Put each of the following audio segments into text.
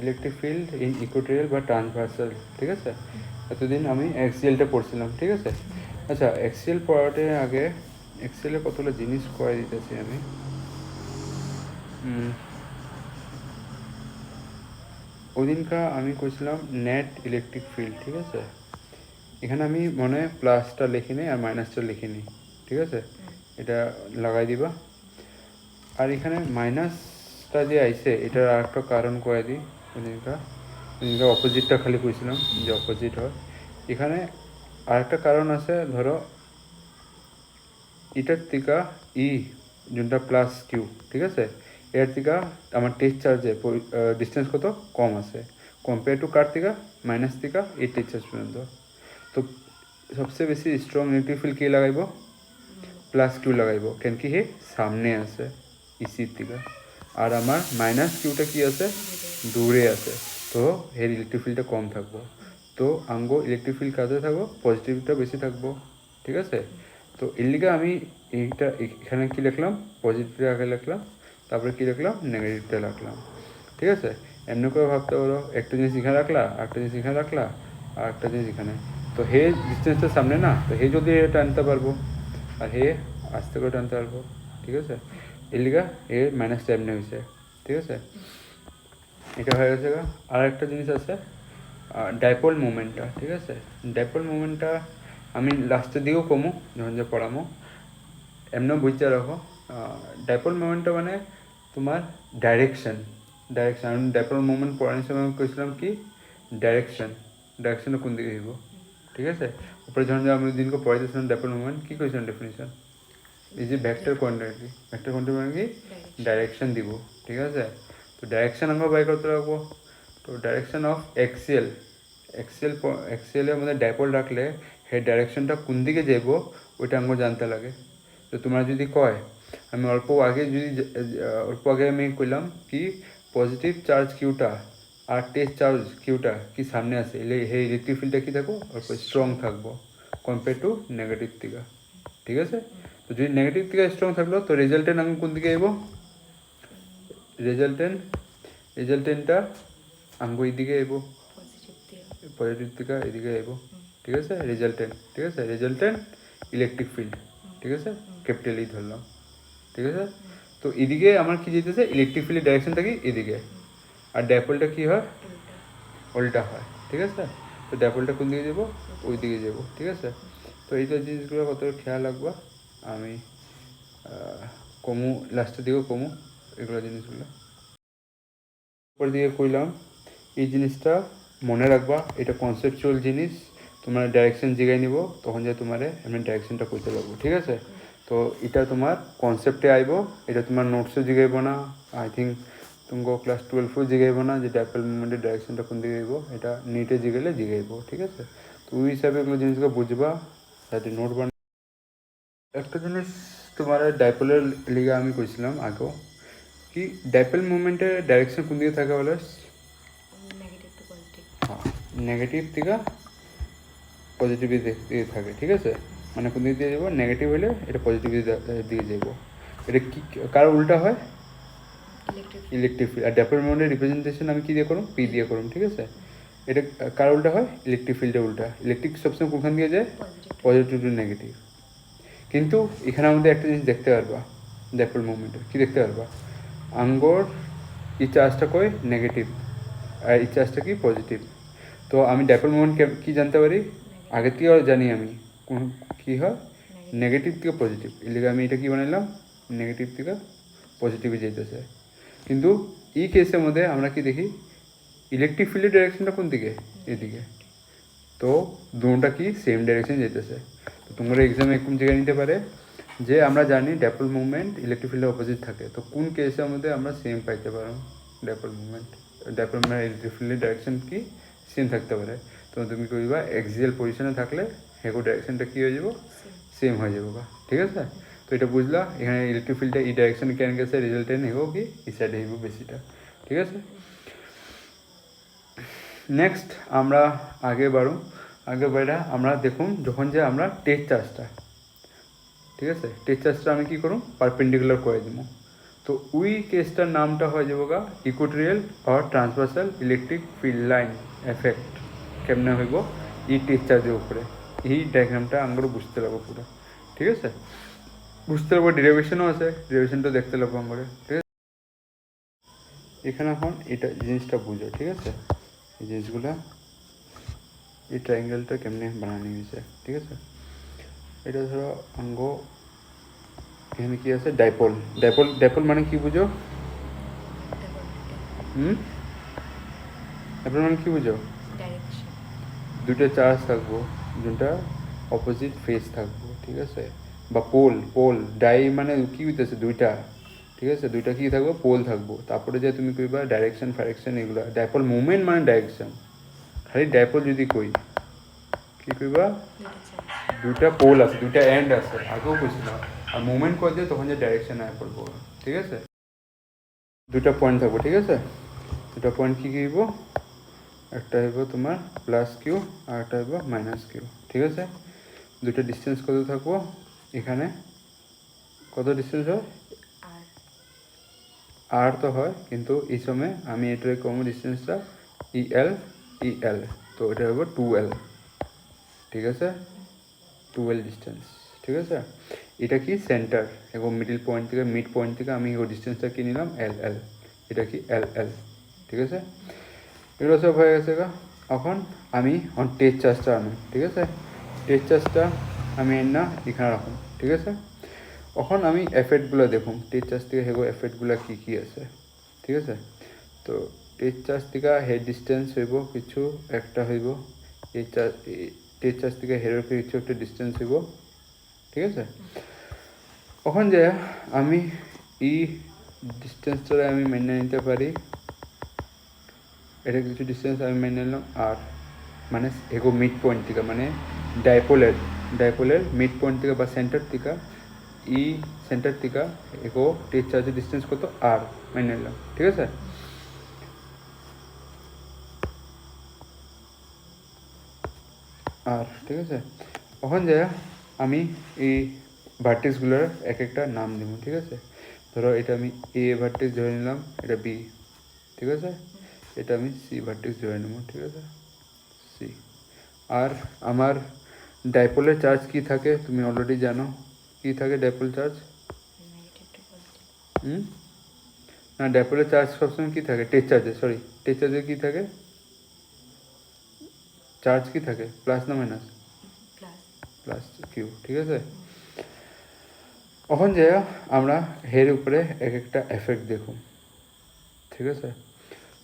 Electric field in Equatorial বা transversal, ঠিক আছে। এতদিন আমি এক্সিএলটা পড়ছিলাম, ঠিক আছে। আচ্ছা, এক্সিএল পড়াতে আগে এক্সিএলের কতগুলো জিনিস করে দিতেছি আমি। ওদিনকার আমি কইছিলাম নেট ইলেকট্রিক ফিল্ড, ঠিক আছে। এখানে আমি মনে হয় প্লাসটা লিখিনি আর মাইনাসটা লিখিনি, ঠিক আছে। এটা লাগাই দিবা। আর এখানে মাইনাসটা যে আইছে এটার আর একটা কারণ করে দিই। ওদিনকার অপোজিটটা খালি কইছিলাম যে অপোজিট হয়। এখানে আর একটা কারণ আছে, ধরো এটার থেকে যোনটা প্লাস কিউ, ঠিক আছে, এর থেকে আমার টেস্ট চার্জে ডিস্টেন্স কত কম আছে কম্পেয়ার টু কার থেকে মাইনাস থেকে এই টেস্ট চার্জ পর্যন্ত। তো সবচেয়ে বেশি স্ট্রং ইলেকট্রিক ফিল্ড কে লাগাইব? প্লাস কিউ লাগাইব, কেন কি হে সামনে আছে ইসির থেকে, আর আমার মাইনাস কিউটা কি আছে? দূরে আছে। তো এর ইলেকট্রিক ফিল্ডটা কম থাকবো। তো আঙ্গো ইলেকট্রিক ফিল্ড কাজে থাকবো, পজিটিভটা বেশি থাকবো, ঠিক আছে। তো এর লিগে আমি এইটা এখানে কি লিখলাম? পজিটিভটা আগে লিখলাম, তারপরে কি লিখলাম? নেগেটিভটা লিখলাম, ঠিক আছে। এমনি করে ভাবতে পারো, একটা জিনিস এখানে রাখলা, একটা জিনিস এখানে রাখলা, আর একটা জিনিস এখানে। তো হে ডিস্টেন্সটা সামনে না, তো হে যদি এটা আনতে পারবো আর হে আস্তে করে টানতে পারবো, ঠিক আছে। এর লিগা এ মাইনাসটা এমনি হয়েছে, ঠিক আছে। এটা হয়ে গেছে। আর একটা জিনিস আছে ডাইপোল মুভমেন্টটা, ঠিক আছে। ডাইপোল মুভমেন্টটা আমি লাস্টের দিকেও কমু যখন যে পড়ামো, এমনও বুঝতে রাখো। ডাইপোল মুভমেন্টটা মানে তোমার ডাইরেকশন। আমি ডাইপোল মুভমেন্ট পড়ানোর সময় আমি কইছিলাম কি ডাইরেকশনটা কোন দিকে হইব, ঠিক আছে। উপরে যখন আমি দিনকে পড়াইতেছিলাম ডাইপোল মুভমেন্ট কি কইছিলাম ডেফিনিশন? এই যে ভেক্টর কোয়ান্টিটি মানে কি ডাইরেকশন দিব, ঠিক আছে। তো ডাইরেকশন আমরা বাই করতে রাখবো। তো ডাইরেকশন অফ এক্সিএলের মধ্যে ডাইপোল রাখলে সেই ডাইরেকশনটা কোন দিকে যাইব ওইটা আমরা জানতে লাগে। তো তোমরা যদি কয়, আমি অল্প আগে আমি কইলাম কি পজিটিভ চার্জ কিউটা আর টেস্ট চার্জ কিউটা কি সামনে আছে, এলে সেই ইলেকট্রিক ফিল্ডটা কি থাকবো অল্প স্ট্রং থাকবো কম্পেয়ার টু নেগেটিভ থেকে, ঠিক আছে। তো যদি নেগেটিভ থেকে স্ট্রং থাকলো তো রেজাল্টেন্ট আমি কোন দিকে আইব? রেজাল্টেন্টটা আমি এইদিকে আইব, পজিটিভ থেকে এদিকে আইব, ঠিক আছে। রেজাল্টেন্ট, ঠিক আছে। রেজাল্টেন্ট ইলেকট্রিক ফিল্ড, ঠিক আছে, ক্যাপিটাল ই ধরলাম, ঠিক আছে। তো এদিকে আমার কি যেতেছে ইলেকট্রিক ফিল্ডের ডাইরেকশনটা কি এদিকে, আর ডাইপোলটা কি হয় উল্টা হয়, ঠিক আছে। তো ডাইপোলটা কোন দিকে যাবো? ওই দিকে যাবো, ঠিক আছে। তো এই যে জিনিসগুলো কত খেয়াল রাখবা। আমি কমু লাস্টের দিকেও কমু এগুলো জিনিসগুলো উপর দিকে কইলাম। এই জিনিসটা মনে রাখবা, এটা কনসেপচুয়াল জিনিস। তোমার ডাইরেকশন জিগাই নিব, তখন যে তোমার এমনি ডাইরেকশনটা করতে লাগবো, ঠিক আছে। তো এটা তোমার কনসেপ্টে আইব, এটা তোমার নোটসও জিগাইব না। আই থিঙ্ক তোমাকে ক্লাস 12ও জিগাইব না যে ডাইপোল মুভমেন্টের ডাইরেকশনটা কোন দিকে আইব, এটা নিটে জিগাইব, ঠিক আছে। তো ওই হিসাবে এগুলো জিনিসগুলো বুঝবা, যাতে নোট বানা। একটা জিনিস তোমার ডাইপোলের লিগে আমি কইছিলাম আগেও কি ডাইপোল মুভমেন্টের ডাইরেকশন কোন দিকে থাকে বলে? হ্যাঁ, নেগেটিভ থেকে পজিটিভ দিকে থাকে, ঠিক আছে। মানে কোন দিক দিয়ে যাবো? নেগেটিভ হলে এটা পজিটিভ দিকে যাবো। এটা কি কার উল্টা হয়? Electric field. আর ডাইপোল মুভমেন্টের রিপ্রেজেন্টেশন আমি কি দিয়ে করুম? পি দিয়ে করুম, ঠিক আছে। এটা কার উল্টা হয়? ইলেকট্রিক ফিল্ডের উল্টা। ইলেকট্রিক সবসময় কোনখান দিয়ে যায়? Positive to negative. কিন্তু এখানে আমাদের একটা জিনিস দেখতে পারবা ডাইপোল মুভমেন্টের, কি দেখতে পারবা? আঙ্গোর এই চার্জটা কই নেগেটিভ আর এই চার্জটা কি পজিটিভ। তো আমি ডাইপোল মোমেন্ট কি জানতে পারি? আগে থেকেও জানি আমি কোন কী হয় নেগেটিভ থেকে পজিটিভ, এর লিগে আমি এটা কী বানাইলাম নেগেটিভ থেকে পজিটিভে যেতেছে। কিন্তু এই কেসের মধ্যে আমরা কি দেখি ইলেকট্রিক ফিল্ডের ডাইরেকশনটা কোন দিকে? এদিকে। তো দুটা কি সেম ডাইরেকশন যেতেছে। তো তোমরা এক্সামে এরকম জায়গায় নিতে পারে যে আমরা জানি ডাইপোল মুভমেন্ট ইলেকট্রিক ফিল্ডের অপোজিট থাকে, তো কোন কেসের মধ্যে আমরা সেম পাইতে পারো ডাইপোল মুভমেন্ট ইলেকট্রিক ফিল্ডের ডাইরেকশন কি সেম থাকতে পারে। তো তুমি কইবা এক্সিয়াল পজিশনে থাকলে হেগো ডাইরেকশনটা কী হয়ে যাব? সেম হয়ে যাবো, ঠিক আছে। তো এটা বুঝলা, এখানে ইলেকট্রিক ফিল্ডটা এই ডাইরেকশনে কেন গেছে, রেজাল্টেন্ট হেগো কি এই সাইডে হেগো বেশিটা, ঠিক আছে। নেক্সট আমরা আগে বেড়া আমরা দেখুন যখন যে আমরা টেস্ট চার্জটা, ঠিক আছে, টেস্ট চার্জটা আমি কী করুম পারপেন্ডিকুলার করে দিব। তো ওই কেসটার নামটা হয়ে যাবো গা ইকুয়েটোরিয়াল আর transversal electric field line effect. কেমনে হইব এই টেস্ট চার্জের উপরে, এই ডায়াগ্রামটা আমরা বুঝতে লাগবো পুরো, ঠিক আছে? বুঝতে লাগবো, ডেরিভেশনও আছে, ডেরিভেশনটা দেখতে লাগবো আমরা, ঠিক আছে? এখানে এখন এটা জিনিসটা বুঝো, ঠিক আছে? এই জিনিসগুলা, এই ট্রায়াঙ্গেলটা কেমনে বানানো হয়েছে, ঠিক আছে? এটা ধরো অঙ্গ, এখানে কি আছে ডাইপোল, ডাইপোল ডাইপোল মানে কি বুঝো? ডাইপোল মানে কি বুঝো? দুটো চার্জ থাকবো, দুটা অপোজিট ফেস থাকবো, ঠিক আছে? বা পোল, পোল ডাই মানে কি হইতেছে দুইটা, ঠিক আছে? দুইটা কি থাকবো, পোল থাকবো। তারপরে যে তুমি কইবা ডাইরেকশন ফাইরেকশন এগুলো, ডাইপোল মুভমেন্ট মানে ডাইরেকশন। খালি ডাইপোল যদি কই কি কইবা, দুইটা পোল আছে, দুইটা এন্ড আছে, আগেও কইছিলাম। আর মুভমেন্ট করে দিয়ে তখন যে ডাইরেকশন আয় পড়বো, ঠিক আছে? দুইটা পয়েন্ট থাকবো, ঠিক আছে? দুটা পয়েন্ট কি কি হইব, একটা হইব তোমার প্লাস কিউ আর একটা হইব মাইনাস কিউ, ঠিক আছে? দুইটা ডিস্টেন্স কত থাকবো, এখানে কত ডিস্টেন্স হয়, আর তো হয়, কিন্তু এই সময় আমি এটার কম ডিস্টেন্সটা ইএল ইএল, তো এটা হইব 2L, ঠিক আছে? 2L ডিস্টেন্স, ঠিক আছে? এটা কি সেন্টার, এবং মিডল পয়েন্ট থেকে মিড পয়েন্ট থেকে আমি ওই ডিস্টেন্সটা কি নিলাম LL, এটা কি LL, ঠিক আছে? এগুলো সব হয়ে গেছে গা। এখন আমি টেস্ট চার্জটা আনি, ঠিক আছে? টেস্ট চার্জটা আমি না এখানে রাখুন, ঠিক আছে? এখন আমি এফেক্টগুলো দেখুন টেস্ট চার্জ থেকে হেগো এফেক্টগুলো কী কী আছে, ঠিক আছে? তো টেস্ট চার্জ থেকে হেড ডিস্টেন্স হইব কিছু একটা হইব, এই টেস্ট চার্জ থেকে হেডের কিছু একটা ডিস্টেন্স হইব, ঠিক আছে? এখন যে আমি এই ডিস্টেন্সটা আমি মেনে নিতে পারি, এটা কিছু ডিস্টেন্স আমি মেনে নিলাম আর, মানে এগো মিড পয়েন্ট থেকে, মানে ডাইপোলের মিড পয়েন্ট থেকে বা সেন্টার থেকে, ই সেন্টার থেকে এগো টেস্ট চার্জের ডিস্টেন্স কত আর মেনে নিলাম, ঠিক আছে? আর ঠিক আছে, এখন যে আমি এই ভার্টেক্সগুলোর এক একটা নাম দেবো, ঠিক আছে? ধরো এটা আমি এ ভার্টেক্স ধরে নিলাম, এটা বি, ঠিক আছে? এটা আমি সি ভার্টেক্স ধরে নেব, ঠিক আছে? সি। আর আমার ডাইপোলের চার্জ কি থাকে তুমি অলরেডি জানো, কি থাকে ডাইপোল চার্জ? না, ডাইপোলের চার্জ সবসময় কি থাকে, টেস্ট চার্জে, সরি টেস্ট চার্জে কি থাকে, চার্জ কি থাকে, প্লাস না মাইনাস? প্লাস কিউ, ঠিক আছে? এখন যে আমরা হের উপরে এক একটা এফেক্ট দেখো, ঠিক আছে?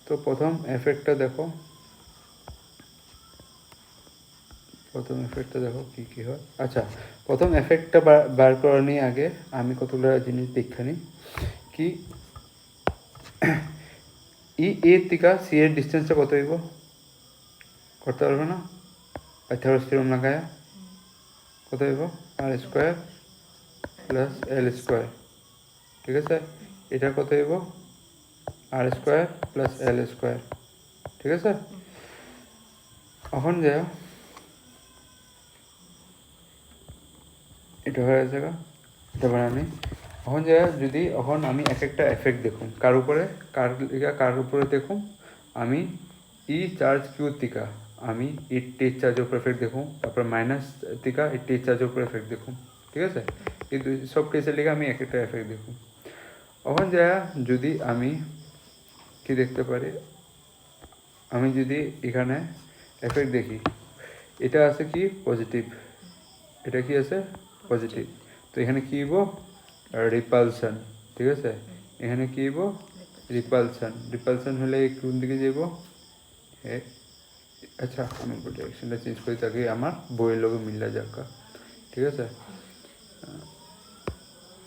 তো প্রথম এফেক্টটা দেখো, প্রথম এফেক্টটা দেখো কী কী হয়। আচ্ছা, প্রথম এফেক্টটা বার করার নিয়ে আগে আমি কতগুলো জিনিস দেখানি কি, ই এর থেকে সি এর ডিস্টেন্সটা কত হইব করতে পারবে না, পাইথাগোরাস থিওরেম লাগায় কত হইব, আর স্কোয়ার প্লাস এল স্কোয়ার, ঠিক আছে? এটা কত হইব, আর স্কোয়ার প্লাস এল স্কোয়ার, ঠিক আছে? এখন যে এটা হয়ে গেছে, এটা বানানি। এখন যে যদি এখন আমি এক একটা এফেক্ট দেখুন কার উপরে, কার উপরে দেখুন, আমি ই চার্জ কিউ টিকা আমি ই টেস্ট চার্জের উপর এফেক্ট দেখুন, তারপর মাইনাস টিকা এই টেস্ট চার্জের উপর এফেক্ট দেখুন, ঠিক আছে? এই সব কেসের লিগে আমি এক একটা এফেক্ট দেখুন। এখন যা যদি আমি কি দেখতে পারি, আমি যদি এখানে এফেক্ট দেখি, এটা আছে কি পজিটিভ, এটা কি আছে পজিটিভ, তো এখানে কি হইব রিপালশন, ঠিক আছে? এখানে কি হইব রিপালশন, রিপালশন হলে কোন দিকে যাব, আচ্ছা আমি ডিরেকশনটা চেঞ্জ করি তাকে আমার বইয়ের লোক মিলা যাকা, ঠিক আছে?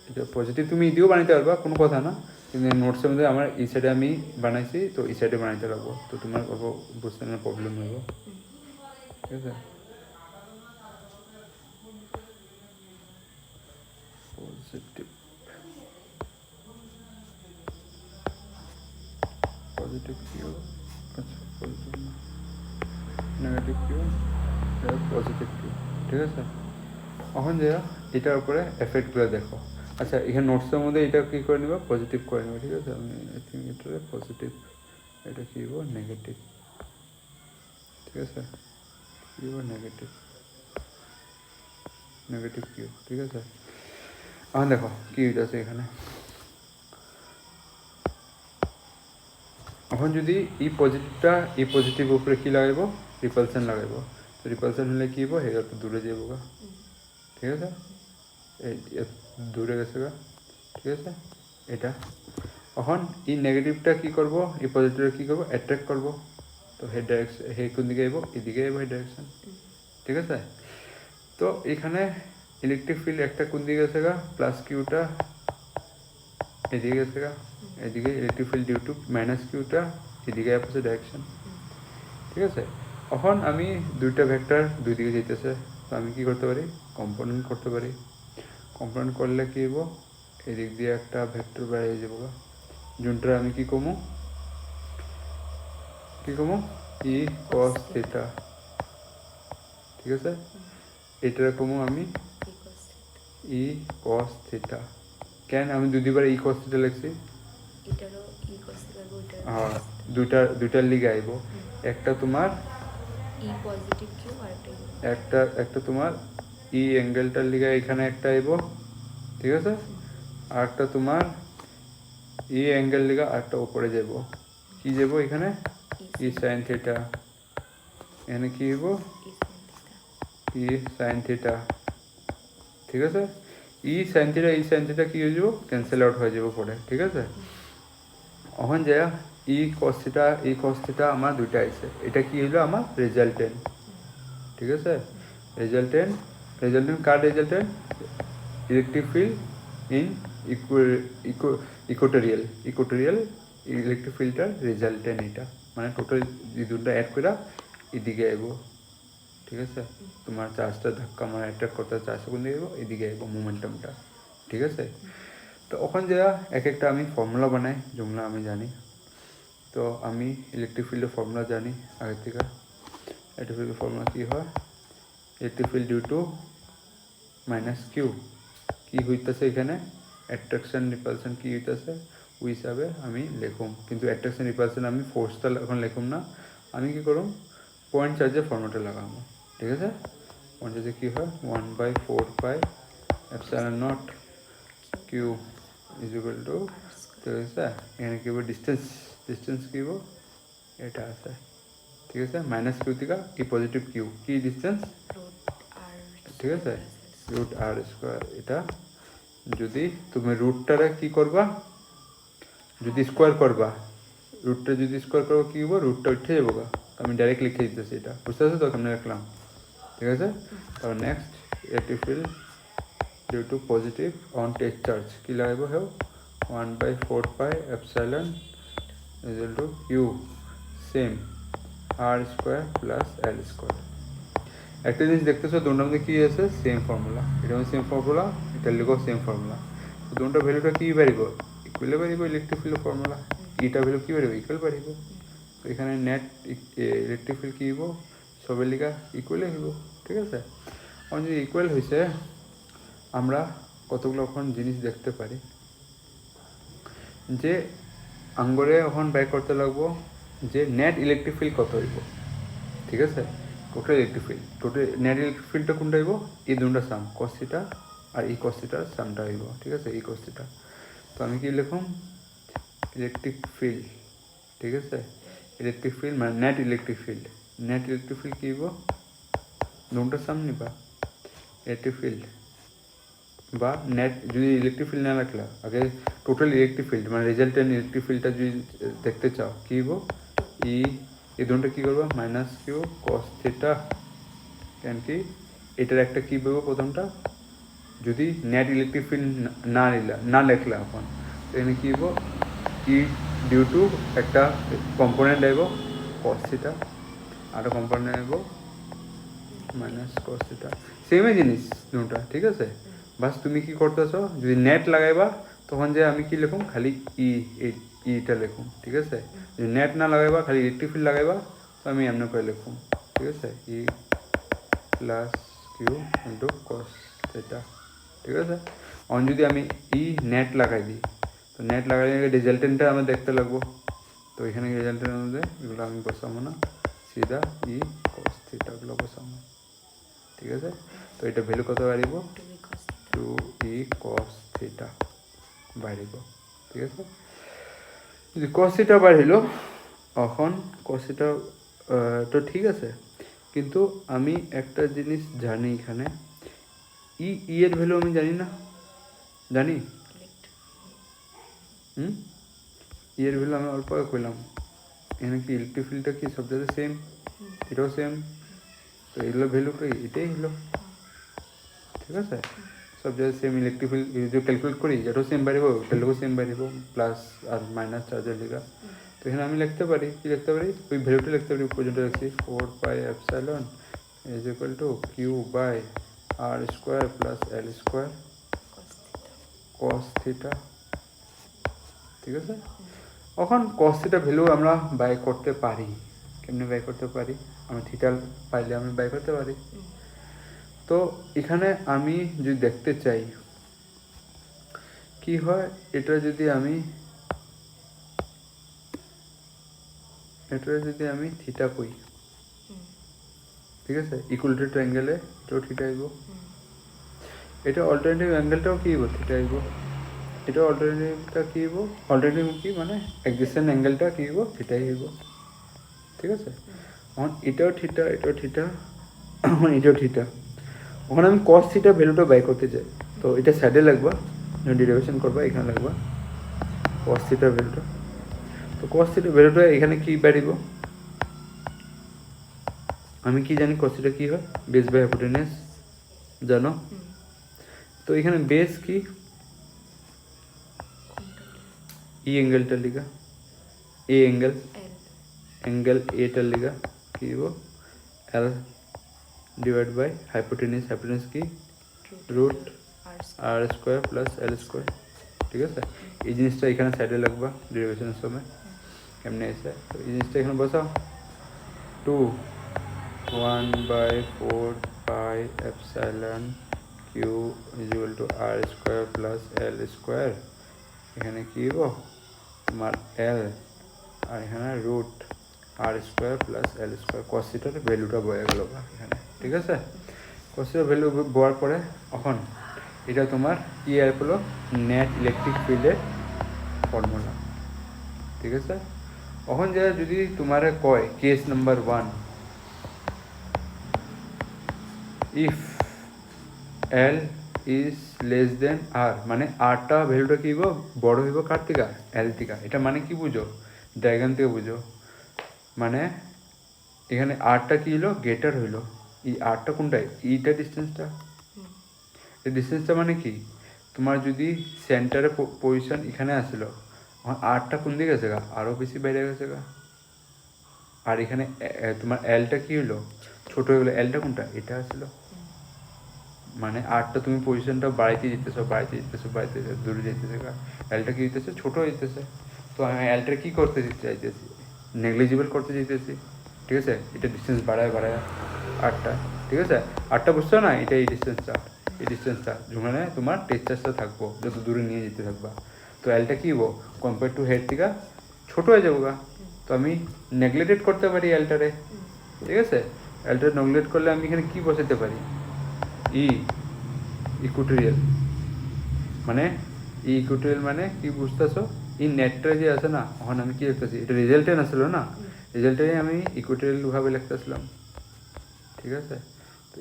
এটা পজিটিভ তুমি ইদিও বানাইতে পারবা, কোনো কথা না, কিন্তু নোটসের মধ্যে আমার এই সাইডে আমি বানাইছি, তো এই সাইডে বানাইতে লাগবো, তো তোমার বুঝতে না প্রবলেম হইব, ঠিক আছে? পজিটিভ পজিটিভ কিউ, আচ্ছা পজিটিভ না, নেগেটিভ কিউ, পজিটিভ কিউ, ঠিক আছে? এখন যে এটার উপরে এফেক্টগুলো দেখো, আচ্ছা এখানে নোটসের মধ্যে এটা কী করে নেবা, পজিটিভ করে নেবা, ঠিক আছে। আমি আই থিঙ্ক এটা পজিটিভ, এটা কী হবো নেগেটিভ, ঠিক আছে। কী হবো নেগেটিভ, নেগেটিভ কিউ, ঠিক আছে। এখন দেখো কী হইতেছে এখানে, এখন যদি এই পজিটিভ উপরে কী লাগাইব, রিপালশন লাগাইব। তো রিপালশন হলে কী হবো, এটা একটু দূরে যাবো গা, ঠিক আছে। এই দূরে গেছে গা, ঠিক আছে। এটা এখন এই নেগেটিভটা কী করবো, এই পজিটিভটা কী করবো, অ্যাট্রাক্ট করবো। তো হেড ডাইরেকশন, হে কোন দিকে আইব, এদিকে আইব হেড ডাইরেকশন, ঠিক আছে। তো এখানে ইলেকট্রিক ফিল্ড একটা কোন দিকে গেছে গা, প্লাস কিউটা এদিকে গেছে গা, এদিকে electric field due to minus কিউটা এদিকে অপোজিট ডাইরেকশন, ঠিক আছে। এখন আমি দুইটা ভেক্টর দুই দিকে যেতেছে, তো আমি কি করতে পারি, কম্পোনেন্ট করতে পারি। কম্পোনেন্ট করলে কী হবো, এদিক দিয়ে একটা ভেক্টর বেরিয়ে যাবো গা, যোনটা আমি কি কমু ই কস থিটা, ঠিক আছে। এটার কমু আমি ই কস থিটা। কেন আমি দুইবার ই কস থিটা লিখছি, হ্যাঁ দুইটার লিগে আইব, একটা তোমার ই পজিটিভ কিউ আর একটা তোমার ই অ্যাঙ্গেলটার লিগে এখানে একটা আইব, ঠিক আছে। আর একটা তোমার ই অ্যাঙ্গেল লিগে আরেকটা উপরে যাব, কি যাব এখানে ই সাইন থিটা, এখানে কি হইব ই সাইন থিটা, ঠিক আছে। ই সাইন থিটা কি হয়ে যাব, ক্যান্সেল আউট হয়ে যাব পরে, ঠিক আছে। এখন যা ই কস থিটা আমার দুইটা আইছে, এটা কি হইলো আমার রেজাল্টেন্ট, ঠিক আছে। রেজাল্টেন্ট কার resultant, electric field in equatorial electric ফিল্ডটার রেজাল্টেন্ট এটা, মানে টোটাল এই দুটো অ্যাড করে এদিকে আইব, ঠিক আছে। তোমার চার্জটা ধাক্কা মানে অ্যাট্রাক্ট করতে চার্জটা কোন দিকে আইব, এদিকে আইব মোমেন্টামটা, ঠিক আছে। তো ওখান যা এক একটা আমি ফর্মুলা বানাই, যেগুলো আমি জানি। তো আমি ইলেকট্রিক ফিল্ডের ফর্মুলা জানি আগের থেকে। ইলেকট্রিক ফিল্ডের ফর্মুলা কী হয়, electric field due to minus Q, কী হইতেছে এখানে অ্যাট্রাকশন রিপালশন কী হইতেছে ওই হিসাবে আমি লিখুম, কিন্তু অ্যাট্রাকশন রিপালশন আমি ফোর্সটা এখন লিখুম না, আমি কী করুম পয়েন্ট চার্জের ফর্মুলাটা লাগাবো, ঠিক আছে। পয়েন্ট চার্জে কী হয় 1/4 epsilon naught q is equal to, ঠিক আছে। এখানে কী হবো ডিস্টেন্স কী হবো এটা আছে, ঠিক আছে। মাইনাস কিউ থেকে এই পজিটিভ কিউ কি ডিস্টেন্স, ঠিক আছে, রুট আর স্কোয়ার। এটা যদি তুমি রুটটারে কি করবা, যদি স্কোয়ার করবা, রুটটা যদি স্কোয়ার করবো কী হবো, রুটটা উঠে যাবো গা। আমি ডাইরেক্ট লিখে দিতেছি, এটা বুঝতে পারছো তো, কেমন রাখলাম, ঠিক আছে। তারপর next electric field due to positive on test charge কী লাগাইব, হেও 1/4 epsilon equal to you same r square plus l square. একটা জিনিস দেখতেছো দুটোর মধ্যে কী আছে, সেম ফর্মুলা, এটা সেম ফর্মুলা, এটা লিখো সেম ফর্মুলা। তো দুটোর ভ্যালুটা কী বাড়িব, ইকুয়ালে বাড়িব, ইলেকট্রিক ফিল্ড ফর্মুলা ইটা ভ্যালু কী বাড়িব, ইকুয়াল বাড়িব। তো এখানে নেট ইলেকট্রিক ফিল্ড কী হইব, সবের লিগা ইকুয়ালে হইব, ঠিক আছে। এখন যদি ইকুয়াল হয়েছে, আমরা কতগুলো এখন জিনিস দেখতে পারি, যে আঙ্গরে এখন বাই করতে লাগবো যে নেট ইলেকট্রিক ফিল্ড কত হইব, ঠিক আছে। Total electric field, total net electric ফিল্ডটা কোনটা হইব, এই দুটা সাম কস থিটা আর এই কস থিটার সামটা হইব, ঠিক আছে, এই কস থিটা। তো আমি কি লিখুম ইলেকট্রিক ফিল্ড, ঠিক আছে। ইলেকট্রিক ফিল্ড মানে নেট ইলেকট্রিক ফিল্ড কী হইব, দুটা সাম নিবা ইলেকট্রিক ফিল্ড বা নেট, যদি ইলেকট্রিক ফিল্ড না রাখলা আগে টোটাল ইলেকট্রিক ফিল্ড মানে রেজাল্টেন্ট ইলেকট্রিক ফিল্ডটা যদি দেখতে চাও কী হইব, এই দুটো কী করবো মাইনাস কিউ কস থিটা, কেন কি এটার একটা কী পাবো প্রথমটা, যদি নেট ইলেকট্রিক ফিল্ড না লেখলা এখন, এখানে কী হইব ই ডিউ টু একটা কম্পোনেন্ট আইব কস থিটা, আরও কম্পোনেন্ট আইব মাইনাস কস থিটা, সেমই জিনিস দুটা, ঠিক আছে। বাস তুমি কি করতেছো, যদি নেট লাগাইবা তখন যে আমি কি লিখুম খালি ইটা লিখুম, ঠিক আছে। যদি নেট না লাগাইবা খালি ইলেকট্রিক ফিল্ড লাগাইবা তো আমি এমনি করে লিখুম, ঠিক আছে, E plus q into cos theta, ঠিক আছে। অন যদি আমি ই নেট লাগাই দিই, তো নেট লাগাই রেজাল্টেন্টটা আমরা দেখতে লাগবো। তো এখানে রেজাল্টেন্টের মধ্যে এগুলো আমি বসাবো না, সিধা ই কস থিটাগুলো বসাবো, ঠিক আছে। তো এটা ভ্যালু কত বাড়িব, 2e cos থিটা বাড়িব, ঠিক আছে। যদি cos থিটা বাড়িল, এখন cos থিটা তো ঠিক আছে, কিন্তু আমি একটা জিনিস জানি, এখানে ই এর ভ্যালু আমি জানি না, জানি ই এর ভ্যালু আমি অল্প কইলাম। এখানে কি ইলেকট্রিক ফিল্ডটা কি সব জায়গায় সেম, এটাও সেম, তো এগুলো ভ্যালু কি এটাই হলো, ঠিক আছে। সব জায়গায় সেম ইলেকট্রিক ফিল্ড যদি ক্যালকুলেট করি, এটাও সেম বাড়িব, ভ্যালুও সেম বাড়িব, প্লাস আর মাইনাস চার্জের লিগা। তো এখানে আমি লিখতে পারি, কি লিখতে পারি, ওই ভ্যালুটা লিখতে পারি, পর্যন্ত রাখছি 4 pi epsilon is equal to q by r square plus l square cos theta, ঠিক আছে। এখন কস থিটা ভ্যালু আমরা বাই করতে পারি, কেমনে বাই করতে পারি, আমি থিটা পাইলে আমি বাই করতে পারি। তো এখানে আমি যদি দেখতে চাই কি হয়, এটা যদি আমি থিটা কই, ঠিক আছে, ইকুয়ালিটি ট্রায়াঙ্গেলে এটাও থিটা আইব, এটা অল্টারনেটিভ অ্যাঙ্গেলটাও কি হইব, থিটা আইব, এটা অল্টারনেটিভটা কি হইব, অল্টারনেটিভ কি মানে অ্যাডজেসেন্ট অ্যাঙ্গেলটা কি হইব, থিটাই হইব, ঠিক আছে। এখন এটাও থিটা, এটাও থিটা, এখন এটাও থিটা, ওখানে আমি কস থিটা ভ্যালুটা বাই করতে চাই, তো এটা সাইডে লাগবা, ডেরিভেশন করবা, এখানে লাগবা কস থিটা ভ্যালুটা। তো কস থিটা ভ্যালুটা এখানে কি বাড়িব, আমি কি জানি কস থিটা কি হয়, বেস বাই হাইপোটেনাস, জানো। তো এখানে বেস কি, ই অ্যাঙ্গেলটার লিগা, এ অ্যাঙ্গেল এটার লিগা কি হইব, এল ডিভাইড বাই হাইপোটেনাস, হাইপোটেনাস কি root r square plus l square, ঠিক আছে। এই জিনিসটা এখানে সাইডে লাগবা ডেরিভেশনের সময়, কেমনে এসে, তো এই জিনিসটা এখানে বসাও, 2 1/4 pi epsilon q is equal to r square plus l square, এখানে কি হইব তোমার এল, আর এখানে root r square plus l square, cos থিটার ভ্যালুটা বয়ে গেল এখানে, ঠিক আছে। কস থিটার ভ্যালু বয়ার পরে এখন এটা তোমার কি আর হলো, নেট ইলেকট্রিক ফিল্ডের ফর্মুলা, ঠিক আছে। এখন যে যদি তোমার কয় case number 1, if l is less than r, মানে আরটা ভ্যালুটা কি হইব, বড় হইব কার থেকে, এল থেকে। এটা মানে কি বুঝো, ডায়াগ্রাম থেকে বুঝো, মানে এখানে আরটা কি হইলো, গেটার হইলো, এই আরটা কোনটা, এইটা ডিস্টেন্সটা, এই ডিস্টেন্সটা মানে কি, তোমার যদি সেন্টারে পজিশন এখানে আসলো, আরটা কোন দিকে গেছে গা, আরও বেশি বাইরে গেছে গা, আর এখানে তোমার এলটা কি হলো, ছোট হয়ে গেলো, এলটা কোনটা, এটা আসলো, মানে আরটা তুমি পজিশনটা বাড়াইতে যেতেছো, দূরে যেতেছে গা, এলটা কি যেতেছে, ছোট হইতেছে। তো আমি এলটা কি করতে চাইতেছি, নেগলিজিবল করতে চাইতেছি, ঠিক আছে। এটা ডিস্টেন্স বাড়ায় আটটা, ঠিক আছে, আটটা বুঝছো না, এটা এই ডিস্টেন্সটা যেখানে তোমার টেক্সচারটা থাকবো, যত দূরে নিয়ে যেতে থাকবা। তো এলটা কি হবো, কম্পেয়ার টু হেড থেকে ছোটো হয়ে যাবো গা। তো আমি নেগলেক্টেড করতে পারি এলটারে, ঠিক আছে। এলটা নেগলেক্ট করলে আমি এখানে কি বসাতে পারি, ইকুটোরিয়াল, মানে ইকুটোরিয়াল মানে কি বুঝতেছো, এই নেটটা যে আছে না, ওখানে আমি কি লিখতেছি, এটা রেজাল্টেন আসলো না, রেজাল্টে আমি ইকুটোরিয়াল ভাবে লিখতেছিলাম, ঠিক আছে। তো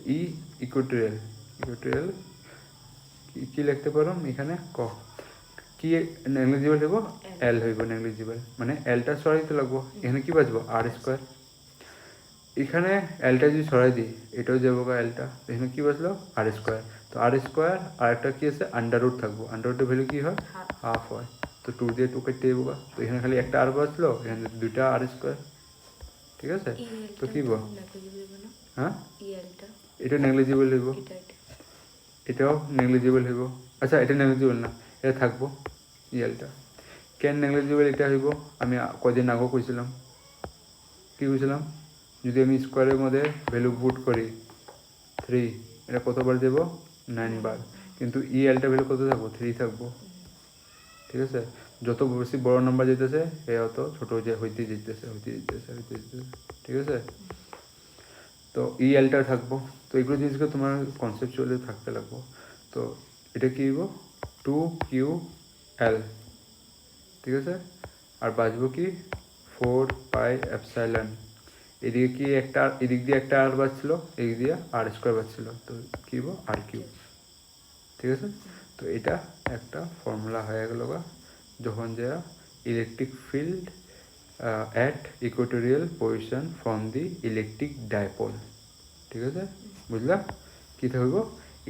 ইকুটোরিয়াল কি লিখতে পারো এখানে, কি নেগলিজিবল হইব, এল হইব নেগলিজিবল, মানে এলটা সরাই দিতে লাগবো, এখানে কি বাঁচবো, আর স্কোয়ার, এখানে এলটা যদি সরাই দিই, এটাও যাবো গা এলটা, এখানে কি বাঁচলো, আর স্কোয়ার। তো আর স্কোয়ার আর একটা কি আছে, আন্ডার রুট থাকবো, আন্ডার রুটের ভ্যালু কি হয়, হাফ হয়। তো 2 দিয়ে 2 কেটে যাবো গা, তো এখানে খালি একটা আর বাঁচলো, এখানে দুইটা আর স্কোয়ার, ঠিক আছে। তো কি বল, হ্যাঁ এটা নেগলিজিবল হইব, এটাও নেগলিজিবল হইব, আচ্ছা এটা নেগলিজিবল না, এটা থাকবো ইয়েলটা, কেন নেগলিজিবল এটা হইব, আমি কদিন আগেও কইছিলাম, কি কইছিলাম, যদি আমি স্কোয়ারের মধ্যে ভ্যালু পুট করি 3, এটা কতবার দেবো, 9 বার, কিন্তু ই এলটা ভ্যালু কত থাকবো 3 থাকবো, ঠিক আছে। যত বেশি বড় নাম্বার যেতেছে এ অত ছোট যে হইতে যেতেছে, ঠিক আছে। তো ই এলটা থাকবো। তো এগুলো জিনিসকে তোমার কনসেপচুয়ালি থাকতে লাগবো। তো এটা কি হইব 2QL, ঠিক আছে। আর বাঁচবো কি 4πε। এদিকে কি একটা, এদিক দিয়ে একটা আর বাঁচছিল, এদিক দিয়ে আর স্কোয়ার বাঁচছিল, তো কি হইব R3, ঠিক আছে। তো এটা একটা ফর্মুলা হয়ে গেল গা যখন যে electric field at equatorial position from the electric dipole, ঠিক আছে। বুঝলা কী থাকবো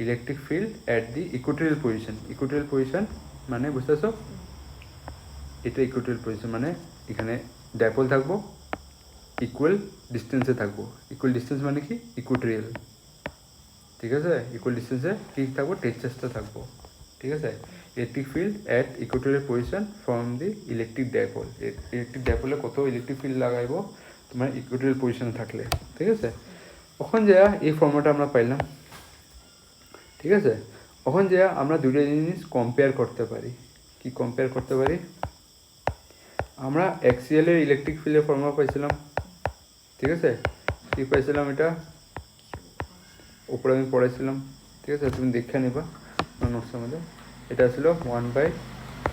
electric field at the equatorial position মানে বুঝতেছো, এটা ইকুয়েটোরিয়াল পজিশন মানে এখানে ডাইপোল থাকবো, ইকুয়াল ডিস্টেন্সে থাকবো। ইকুয়াল ডিস্টেন্স মানে কি ইকুয়েটোরিয়াল, ঠিক আছে। ইকুয়াল ডিস্টেন্সে কী থাকবো টেক্সচারটা থাকবো, ঠিক আছে। Electric field at equatorial position from the electric ডাইপোল। ইলেকট্রিক ডাইপোলে কত ইলেকট্রিক ফিল্ড লাগাইবো তোমার ইকুয়েটোরিয়াল পজিশনে থাকলে, ঠিক আছে। তখন যে এই ফর্মুলাটা আমরা পাইলাম, ঠিক আছে। তখন যে আমরা দুটো জিনিস কম্পেয়ার করতে পারি। কি কম্পেয়ার করতে পারি, আমরা এক্সিএল এর ইলেকট্রিক ফিল্ডের ফর্মুলা পাইছিলাম, ঠিক আছে। কি পাইছিলাম এটা উপরে আমি পড়াইছিলাম, ঠিক আছে, তুমি দেখে নিবা নোটসের মধ্যে। এটা ছিল 1/4πε =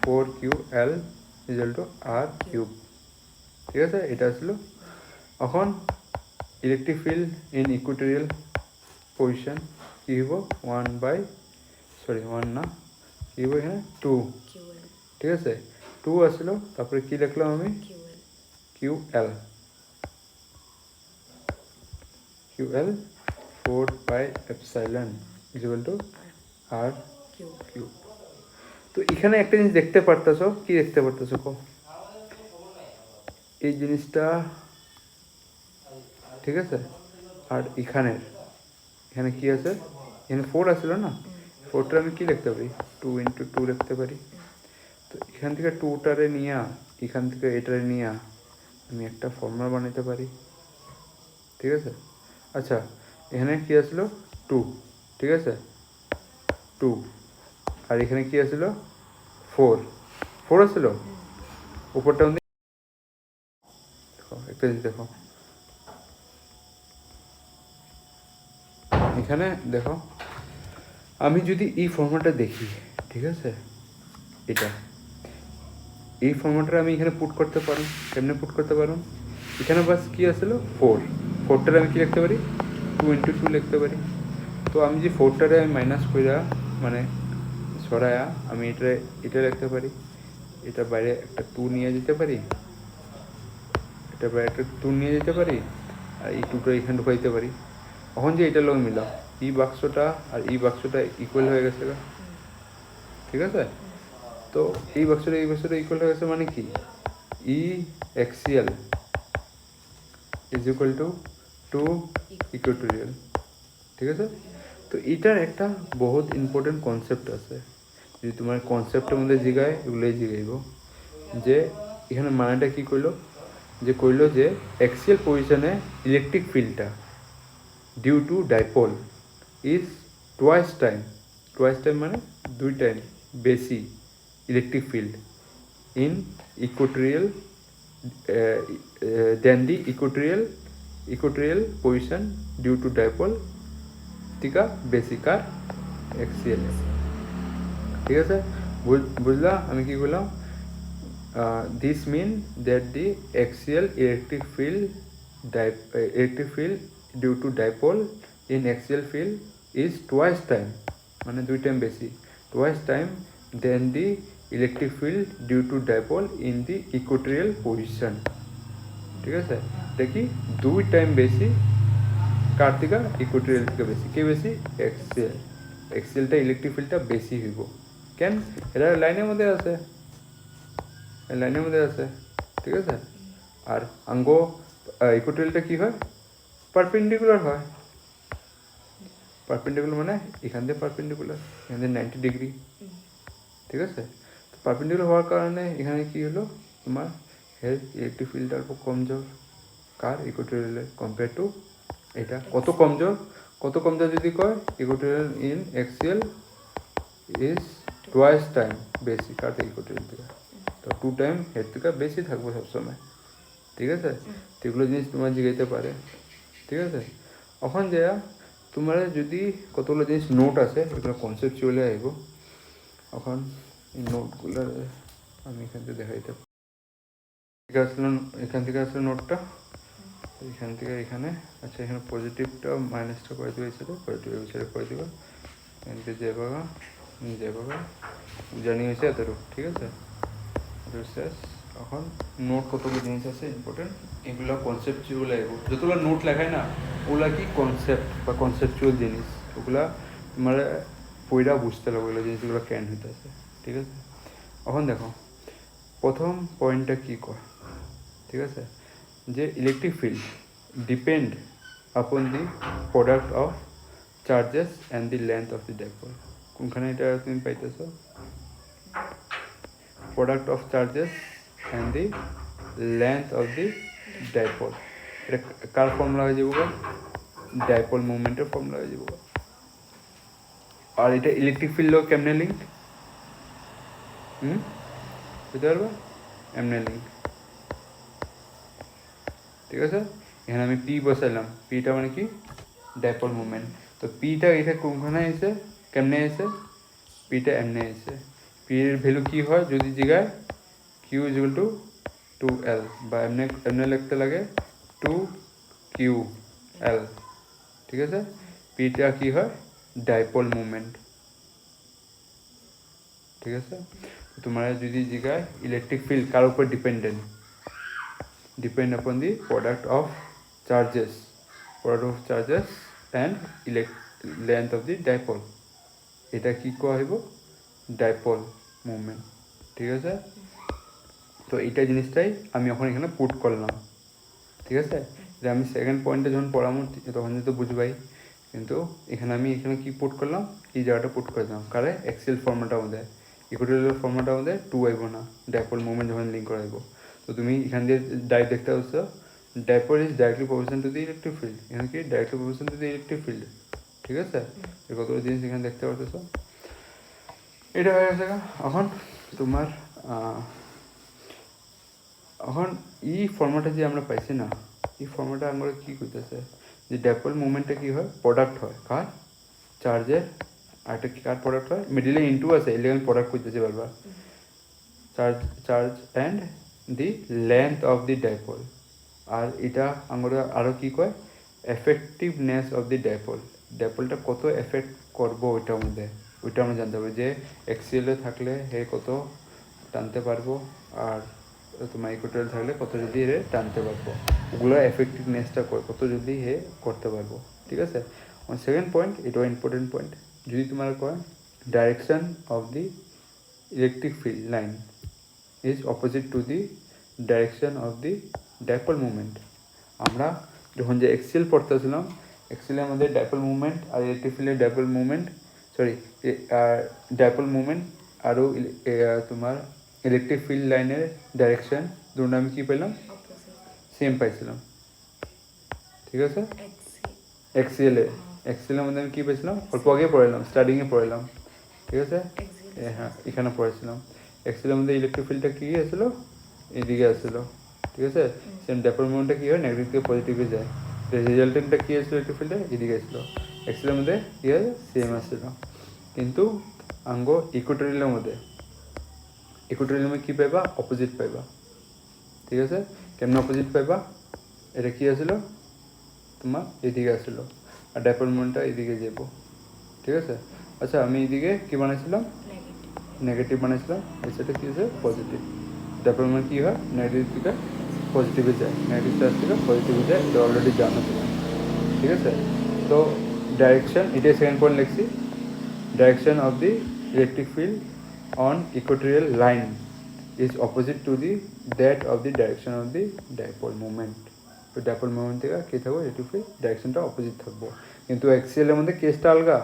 4QL = R3, ঠিক আছে। এটা ছিল এখন electric field in Equatorial position কি হইব 1 না কি হইব এখানে 2, ঠিক আছে। 2 আসলো, তারপরে কি লিখলাম আমি QL 4πε = R3। তো এখানে একটা জিনিস দেখতে পারতেছ, কি দেখতে পারতেছ কো এই জিনিসটা, ঠিক আছে। আর এখানে কি আছে, এখানে 4 আসলো না, 4টা আমি কি লিখতে পারি 2 × 2 লিখতে পারি। তো এখান থেকে 2টারে নিয়ে এখান থেকে এটারে নিয়ে আমি একটা ফর্মুলা বানাইতে পারি, ঠিক আছে। আচ্ছা এখানে কি আসলো 2, ঠিক আছে 2, আর এখানে কি আসলো 4 আসলো উপরটা দেখো একটা জিনিস দেখো, এখানে দেখো আমি যদি এই ফর্মুলাটা দেখি, ঠিক আছে, এটা এই ফর্মুলাটা আমি এখানে পুট করতে পারো। কেমনে পুট করতে পারো, এখানে বাস কি আসলো 4টারে আমি কি লিখতে পারি 2 × 2 লিখতে পারি। তো আমি যে 4টারে আমি মাইনাস কইরা মানে সরায়া আমি এটা লিখতে পারি, এটা বাইরে একটা 2 নিয়ে যেতে পারি, এটা বাইরে একটা 2 নিয়ে যেতে পারি, আর এই 2টা এখানে ঢুকাইতে পারি। এখন যে এটা লোক মিলা এই বাক্সটা আর এই বাক্সটা ইকুয়াল হয়ে গেছে, ঠিক আছে। তো এই বাক্সটা ইকুয়াল হয়ে গেছে মানে কি ই এক্সিএল = 2 ইকুয়েটোরিয়াল, ঠিক আছে। তো এটার একটা বহুত ইম্পর্টেন্ট কনসেপ্ট আছে, যদি তোমার কনসেপ্টের মধ্যে জিগায় এগুলোই জিগাইব যে এখানে মানেটা কি কইলো, যে এক্সিএল পজিশনে ইলেকট্রিক ফিল্ডটা due to dipole is twice time মানে 2 টাইম বেশি electric field in equatorial then the equatorial position due to dipole টিকা বেশি কার এক্সিএল, ঠিক আছে। বুঝলা আমি কি বললাম, this mean that the axial electric field due to dipole in axial field is twice time মানে 2 টাইম বেশি, twice time than the electric field due to dipole in the equatorial position, ঠিক আছে। দেখি 2 টাইম বেশি কার থেকে Equatorial থেকে বেশি, কে বেশি এক্সিএলটা ইলেকট্রিক ফিল্ডটা বেশি হইব কেন এটা লাইনের মধ্যে আছে, ঠিক আছে। আর আঙ্গো ইকুয়েটোরিয়ালটা কি হয় পারপেন্ডিকুলার হয়, পারপেন্ডিকুলার মানে এখান দিয়ে পারপেন্ডিকুলার, এখান দিয়ে 90 ডিগ্রি, ঠিক আছে। তো পারপেন্ডিকুলার হওয়ার কারণে এখানে কি হলো তোমার ইলেকট্রিক ফিল্ডটা অল্প কমজোর কার ইকুয়েটোরিয়ালের কম্পেয়ার টু এটা। কত কমজোর কত কম যায় যদি কয় equatorial in axial is twice time বেশি কার থেকে ইকুয়েটোরিয়াল থেকে, তো 2 টাইম এর থেকে বেশি থাকবো সবসময়, ঠিক আছে। তো এগুলো জিনিস তোমার জিগাইতে পারে, ঠিক আছে। এখন যা তোমার যদি কতগুলো জিনিস নোট আছে এগুলো কনসেপচুয়ালি আইব। এখন এই নোটগুলো আমি এখান থেকে দেখাইতে আসলো, এখান থেকে আসলো নোটটা, এখান থেকে এখানে, আচ্ছা এখানে পজিটিভটা মাইনাসটা করে দেবে, ছেড়ে পজিটিভ ছেড়ে করে দেবে, এখান থেকে যে বাবা জানি হয়েছে এতটুকু, ঠিক আছে। শেষ। এখন নোট কতগুলো জিনিস আছে ইম্পর্টেন্ট, এগুলো কনসেপচুয়াল আইব। যতগুলো নোট লেখায় না ওগুলা কি কনসেপ্ট বা কনসেপচুয়াল জিনিস, ওগুলা তোমার পয়রা বুঝতে লাগবে ওগুলো জিনিসগুলো কেন হইতেছে, ঠিক আছে। এখন দেখো প্রথম পয়েন্টটা কী কয়, ঠিক আছে, যে electric field depend upon the product of charges and the length of the dipole. কোনখানে এটা তুমি পাইতেছো, product of charges and the length of the dipole. এটা কার ফর্মুলা হয়ে যাবো, ডাইপোল মুভমেন্টের ফর্মুলা হয়ে যাবো। আর এটা ইলেকট্রিক ফিল্ডও কেমনে লিঙ্ক, বুঝতে পারবে, এমনি লিঙ্ক, ঠিক আছে। এখানে আমি পি বসাইলাম, পিটা মানে কি ডাইপোল মুভমেন্ট, তো পিটা এটা কোনখানে এসে কেমনে এসে, পিটা এমনি এসে, পি এর ভ্যালু কি হয় যদি জিগায় Q is equal two 2L, বা এমনি এমনি লিখতে লাগে 2QL, ঠিক আছে। পিটা কি হয় ডাইপোল মুভমেন্ট, ঠিক আছে। তোমার যদি জিগায় ইলেকট্রিক ফিল্ড কার উপর dependent, depend upon the product of charges and length of the dipole, এটা কি কোয়া হইব ডাইপোল মুভমেন্ট, ঠিক আছে। তো এইটা জিনিসটাই আমি এখন এখানে পুট করলাম, ঠিক আছে। যে আমি সেকেন্ড পয়েন্টে যখন পড়াবো তখন তো বুঝবাই, কিন্তু এখানে আমি এখানে কি পুট করলাম, এই জায়গাটা পুট করে দিলাম, কারে এক্সেল ফর্মেটটা আমাদের ইকুয়েটোরিয়াল ফর্মেটটা আমাদের 2 আইব না, ডাইপোল মুভমেন্ট যখন লিঙ্ক করাইব। তো তুমি এখান দিয়ে ডাইরেক্ট দেখতে পাচ্ছ dipole is directly proportional to the electric field, এখানে কি directly proportional to the electric field, ঠিক আছে। এই কতগুলো জিনিস এখানে দেখতে পাচ্ছ, এটা হয়ে গেছে। এখন তোমার এখন এই ফর্মেটটা যে আমরা পাইছি না, এই ফর্মেটটা আমরা কি করতেছে যে ডাইপোল মুভমেন্টটা কি হয় প্রোডাক্ট হয় কার চার্জের, আর একটা কার প্রোডাক্ট হয় মিডিলে ইনটু আছে, এলে আমি প্রোডাক্ট করতেছি বারবার, charge and the length of the dipole. আর এটা আমরা আরও কী কয় এফেক্টিভনেস অফ দি ডাইপোল, ডাইপোলটা কত এফেক্ট করবো ওইটার মধ্যে, ওইটা আমরা জানতে পারবো যে এক্সিএলে থাকলে হে কত টানতে পারবো, আর তোমার ইকুয়েটোরিয়াল থাকলে কত যদি হে টানতে পারবো, ওগুলো এফেক্টিভনেসটা কত যদি হে করতে পারবো, ঠিক আছে। সেকেন্ড পয়েন্ট, এটাও ইম্পর্টেন্ট পয়েন্ট, যদি তোমার কয় direction of the electric field line is opposite to the direction of the dipole movement. আমরা যখন যে এক্সেল পড়তেছিলাম, এক্সেলে আমাদের ডাইপোল মুভমেন্ট আর ইলেকট্রিক ফিল্ডের ডাইপোল মুভমেন্ট, ডাইপোল মুভমেন্ট আরও তোমার ইলেকট্রিক ফিল্ড লাইনের ডাইরেকশন দুটো আমি কী পেলাম সেম পাইছিলাম, ঠিক আছে। এক্সেলের মধ্যে আমি কী পেয়েছিলাম অল্প আগে পড়ালাম, স্টার্টিংয়ে পড়ালাম, ঠিক আছে। হ্যাঁ এখানে পড়েছিলাম এক্সেলের মধ্যে ইলেকট্রিক ফিল্ডটা কী আসছিলো এইদিকে আসছিলো, ঠিক আছে। সেম ডাইপোল মুভমেন্টটা কী হয় নেগেটিভ থেকে পজিটিভে যায়, রেজাল্টেন্টটা কী আসছিলো ইলেকট্রিক ফিল্ডে এদিকে আসছিলো, এক্সেলের মধ্যে কী হয় সেম আসছিলো, কিন্তু আঙ্গ ইকুয়েটোরিয়ালের মধ্যে কী পাইবা অপোজিট পাইবা, ঠিক আছে। কেমন অপোজিট পাইবা, এটা কী আসছিলো তোমার এদিকে আসছিলো, আর ডাইপোল মুভমেন্টটা এদিকে যাবো, ঠিক আছে। আচ্ছা আমি এইদিকে কী বানাইছিলাম নেগেটিভ বানাইছিলাম, এই সাইডে কী আছে পজিটিভ, ডাইপোল মুভমেন্ট কী হয় নেগেটিভ থেকে পজিটিভে যায়, নেগেটিভ চার্জ থেকে পজিটিভে যায়, এটা অলরেডি জানো তুমি, ঠিক আছে। তো ডাইরেকশন, এটাই সেকেন্ড পয়েন্ট লিখছি, direction of the electric field on Equatorial line is opposite to the that of the direction of the dipole movement. তো ডাইপোল মুভমেন্ট থেকে কী থাকবো ইলেকট্রিক ফিল্ড ডাইরেকশনটা অপোজিট থাকবো, কিন্তু এক্সিএলের মধ্যে কেসটা আলগা,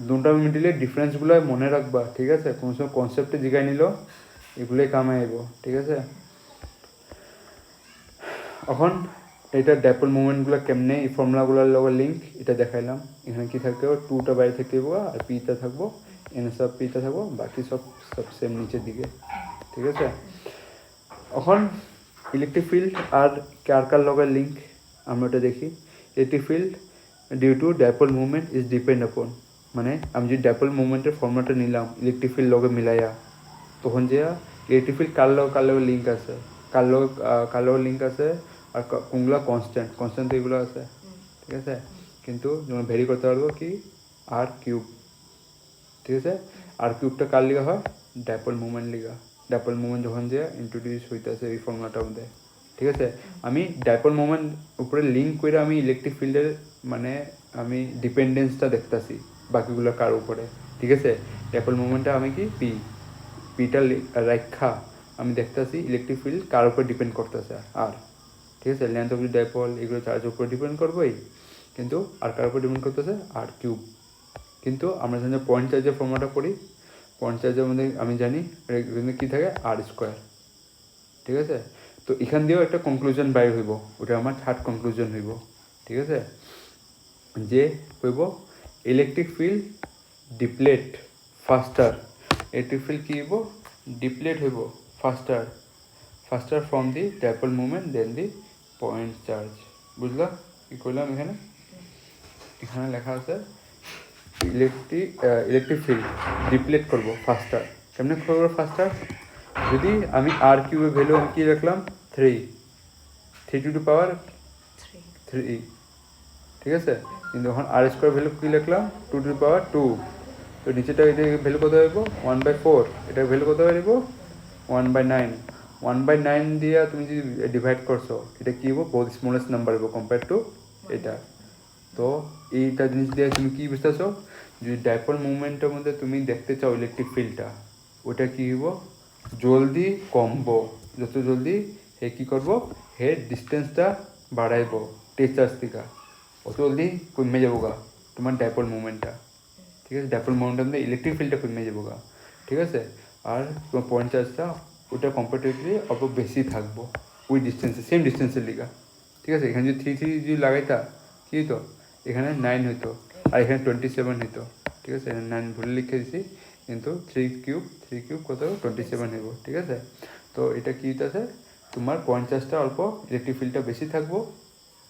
দুটা মিডিলে ডিফারেন্সগুলো মনে রাখবা, ঠিক আছে। কোনো সময় কনসেপ্টে জিগাই নিল এগুলোই কামে আইব, ঠিক আছে। এখন এটা ডাইপোল মুভমেন্টগুলো কেমনে এই ফর্মুলাগুলোর লগে লিঙ্ক এটা দেখাইলাম। এখানে কি থাকবে, টুটা বাইরে থেকে দেবো আর পিটা থাকবো, এনে সব পিটা থাকবো, বাকি সব সেম নিচের দিকে, ঠিক আছে। এখন ইলেকট্রিক ফিল্ড আর কার লগে লিঙ্ক আমরা ওটা দেখি। Electric field due to dipole movement is depend upon, মানে আমি যদি ডাইপোল মুভমেন্টের ফর্মুলাটা নিলাম ইলেকট্রিক ফিল্ড লগে মিলাইয়া, তখন যে ইলেকট্রিক ফিল্ড কার লগে লিঙ্ক আছে, কার লগে লিঙ্ক আছে আর কোনগুলো কনস্ট্যান্ট তো এগুলো আছে, ঠিক আছে। কিন্তু যেমন ভেরি করতে পারবো কি আর কিউব, ঠিক আছে। আর কিউবটা কার লিগা হয়, ডাইপোল মুভমেন্ট লিগা। ডাইপোল মুভমেন্ট যখন যে ইন্ট্রোডিউস হইতেছে এই ফর্মুলাটার মধ্যে, ঠিক আছে। আমি ডাইপোল মুভমেন্ট উপরে লিঙ্ক করে আমি ইলেকট্রিক ফিল্ডের মানে আমি ডিপেন্ডেন্সটা দেখতেছি বাকিগুলো কার উপরে, ঠিক আছে। ডাইপোল মুভমেন্টটা আমি কি পিটা রেখা আমি দেখতেছি ইলেকট্রিক ফিল্ড কার উপর ডিপেন্ড করতেছে আর, ঠিক আছে। লেন্থ অফ দি ডাইপোল এগুলো চার্জের উপর ডিপেন্ড করবোই, কিন্তু আর কার উপর ডিপেন্ড করতেছে আর কিউব। কিন্তু আমরা জানি পয়েন্ট চার্জের ফর্মুলাটা করি, পয়েন্ট চার্জের মধ্যে আমি জানি এখানে কী থাকে আর স্কোয়ার, ঠিক আছে। তো এখান দিয়েও একটা কনক্লুশন বাইর হইব, ওটা আমার থার্ড কনক্লুশন হইব, ঠিক আছে। যে হইব electric field deplete faster, electric field কী হইব ডিপ্লেট হইব faster from the dipole movement than the point charge. বুঝলা কী করলাম এখানে? এখানে লেখা আছে ইলেকট্রিক ফিল্ড ডিপ্লেট করবো ফাস্টার। কেমনে করবো ফাস্টার? যদি আমি আর কিউবের ভ্যালু আমি কী রাখলাম 3 টু পাওয়ার 3, ঠিক আছে। কিন্তু এখন আর স্কোয়ার ভ্যালু কী লিখলাম 2 টু পাওয়ার 2, তো নিচেটা এটা ভ্যালু কত হইব 1/4, এটার ভ্যালু কত হইব 1/9। 1/9 দিয়ে তুমি যদি ডিভাইড করছো এটা কী হবো বহুত স্মলেস্ট নাম্বার হইব কম্পেয়ার টু এটা। তো এইটা জিনিস দিয়ে তুমি কী বুঝতেছো, যদি ডাইপোল মুভমেন্টের মধ্যে তুমি দেখতে চাও ইলেকট্রিক ফিল্ডটা, ওটা কী হইব জলদি কমবো, যত জলদি হে কী করবো হে ডিস্টেন্সটা বাড়াইব টেচার্স থেকে, অত জলদি কমে যাবো গা তোমার ডাইপোল মুভমেন্টটা, ঠিক আছে। ডাইপোল মুভমেন্টের মধ্যে ইলেকট্রিক ফিল্ডটা কমে যাবো গা, ঠিক আছে। আর তোমার পয়েন্ট চার্জটা ওটা কম্পারেটিভলি অল্প বেশি থাকবো ওই ডিস্টেন্সে, সেম ডিস্টেন্সের লিগা, ঠিক আছে। এখানে যদি 3 যদি লাগাইতা কী হইতো, এখানে 9 হইতো আর এখানে 27 হইতো, ঠিক আছে। 9 ভুলে লিখে দিছি, কিন্তু 3 কিউব কত 27 হইব, ঠিক আছে। তো এটা কী হইতেছে তোমার পয়েন্ট চার্জটা অল্প ইলেকট্রিক ফিল্ডটা বেশি থাকবো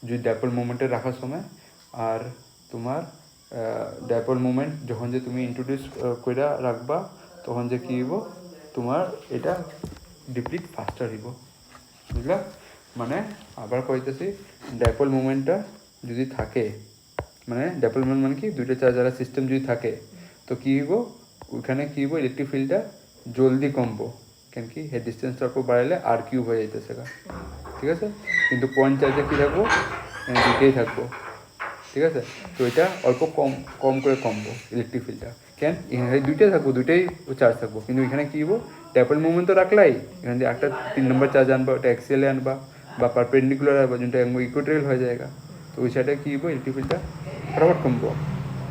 যদি ডাইপোল মুভমেন্টে রাখার সময়। আর তোমার ডাইপোল মুভমেন্ট যখন যে তুমি ইন্ট্রোডিউস করে রাখবা তখন যে কী হইব তোমার এটা ডিপ্লিট ফাস্টার হইব, বুঝলা। মানে আবার কইতেছি ডাইপোল মুভমেন্টটা যদি থাকে, মানে ডাইপোল মুভমেন্ট মানে কি দুইটা চার্জার সিস্টেম যদি থাকে, তো কী হইব ওইখানে কী হইব ইলেকট্রিক ফিল্ডটা জলদি কমবো, কেন কি হেড ডিস্টেন্সটা অল্প বাড়াইলে আর কিউব হয়ে যাইতেছে, ঠিক আছে। কিন্তু পয়েন্ট চার্জে কী থাকবো দুইটাই থাকবো, ঠিক আছে। তো এটা অল্প কম করে কমবো ইলেকট্রিক ফিল্ডটা, কেন এখানে দুইটাই থাকবো, দুইটাই চার্জ থাকবো। কিন্তু এখানে কী হবো ডাইপোল মুভমেন্ট তো রাখলাই, এখানে যে একটা 3 নম্বর চার্জ আনবা ওটা এক্সিয়ালে আনবা বা পারপেন্ডিকুলার আনবা যেটা ইকুইটোরিয়াল হয়ে যায়গা, তো ওই সাইডে কী হবো ইলেকট্রিক ফিল্ডটা ফটাফট কমবো।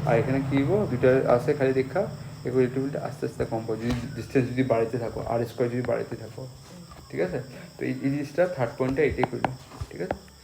আর এখানে কী হবো দুইটা আছে খালি দেখা এগুলো ইলেকট্রিক ফিল্ডটা আস্তে আস্তে কমবো যদি ডিস্টেন্স যদি বাড়াইতে থাকো আর স্কোয়ার যদি বাড়াইতে থাকো, ঠিক আছে। তো এই জিনিসটা থার্ড পয়েন্টটা এটাই করলো, ঠিক আছে।